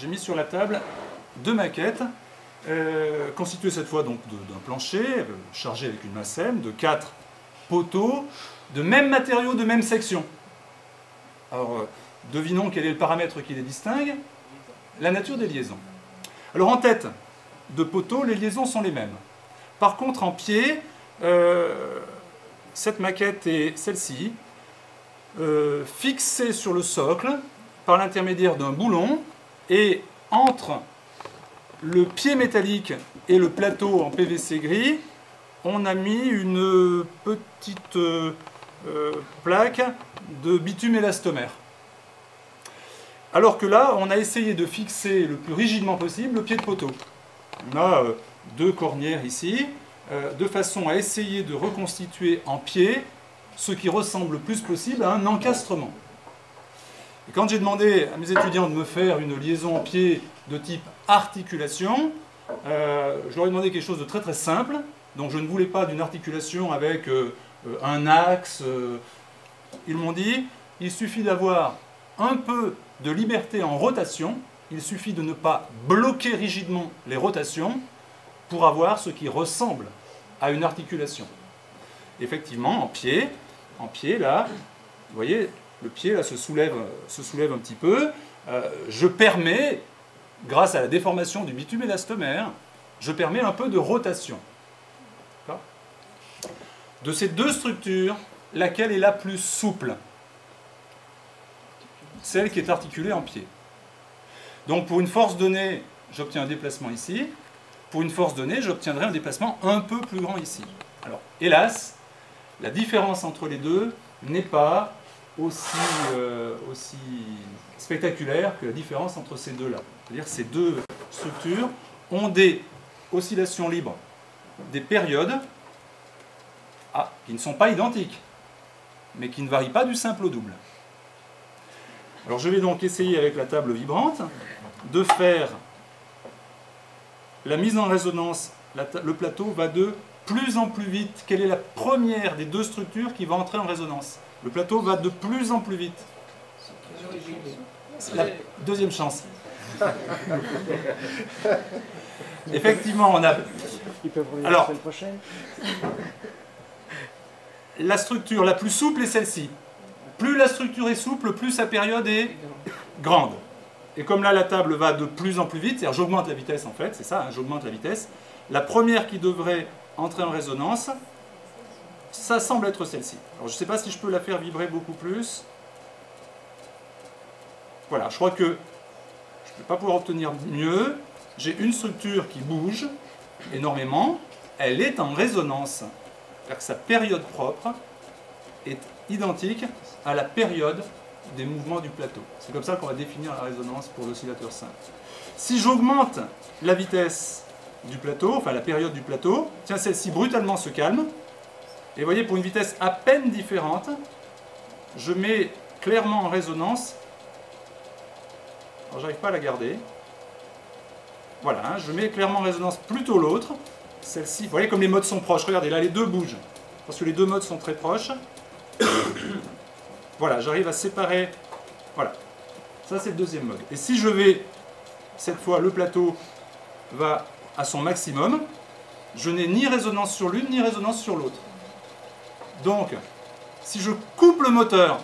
j'ai mis sur la table deux maquettes, constituées cette fois donc d'un plancher, chargé avec une masse M, de 4 poteaux, de même matériaux, de même section. Alors, devinons quel est le paramètre qui les distingue. La nature des liaisons. Alors, en tête de poteaux, les liaisons sont les mêmes. Par contre, en pied, cette maquette est celle-ci, fixée sur le socle par l'intermédiaire d'un boulon, et entre le pied métallique et le plateau en PVC gris, on a mis une petite plaque de bitume élastomère. Alors que là, on a essayé de fixer le plus rigidement possible le pied de poteau. On a deux cornières ici, de façon à essayer de reconstituer en pied ce qui ressemble le plus possible à un encastrement. Et quand j'ai demandé à mes étudiants de me faire une liaison en pied de type articulation, je leur ai demandé quelque chose de très très simple. Donc je ne voulais pas d'une articulation avec un axe. Ils m'ont dit, il suffit d'avoir un peu de liberté en rotation, il suffit de ne pas bloquer rigidement les rotations pour avoir ce qui ressemble à une articulation. Effectivement, en pied là, vous voyez, le pied là se soulève un petit peu. Je permets, grâce à la déformation du bitume élastomère, je permets un peu de rotation. De ces deux structures, laquelle est la plus souple? Celle qui est articulée en pied. Donc pour une force donnée, j'obtiens un déplacement ici. Pour une force donnée, j'obtiendrai un déplacement un peu plus grand ici. Alors, hélas, la différence entre les deux n'est pas aussi spectaculaire que la différence entre ces deux-là. C'est-à-dire que ces deux structures ont des oscillations libres, des périodes qui ne sont pas identiques, mais qui ne varient pas du simple au double. Alors je vais donc essayer avec la table vibrante de faire la mise en résonance. Le plateau va de plus en plus vite. Quelle est la première des deux structures qui va entrer en résonance? Le plateau va de plus en plus vite. C'est la deuxième chance. Effectivement, on a... Ils peuvent revenir Alors, la semaine prochaine. La structure la plus souple est celle-ci. Plus la structure est souple, plus sa période est grande. Et comme là, la table va de plus en plus vite, c'est-à-dire j'augmente la vitesse en fait, c'est ça, hein, j'augmente la vitesse. La première qui devrait entrer en résonance, ça semble être celle-ci. Alors je ne sais pas si je peux la faire vibrer beaucoup plus. Voilà, je crois que je ne vais pas pouvoir obtenir mieux. J'ai une structure qui bouge énormément, elle est en résonance. C'est-à-dire que sa période propre est identique à la période des mouvements du plateau. C'est comme ça qu'on va définir la résonance pour l'oscillateur simple. Si j'augmente la vitesse du plateau, enfin la période du plateau, tiens, celle-ci brutalement se calme. Et vous voyez, pour une vitesse à peine différente, je mets clairement en résonance. Alors, j'arrive pas à la garder. Voilà, hein, je mets clairement en résonance plutôt l'autre. Celle-ci, vous voyez comme les modes sont proches. Regardez, là les deux bougent. Parce que les deux modes sont très proches. Voilà, j'arrive à séparer. Voilà. Ça, c'est le deuxième mode. Et si je vais, cette fois, le plateau va à son maximum, je n'ai ni résonance sur l'une, ni résonance sur l'autre. Donc, si je coupe le moteur,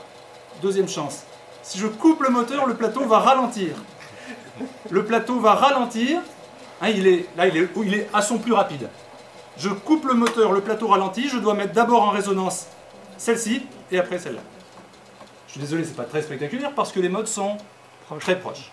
deuxième chance, si je coupe le moteur, le plateau va ralentir. Le plateau va ralentir. Hein, il est à son plus rapide. Je coupe le moteur, le plateau ralentit, je dois mettre d'abord en résonance celle-ci, et après celle-là. Je suis désolé, c'est pas très spectaculaire, parce que les modes sont très proches.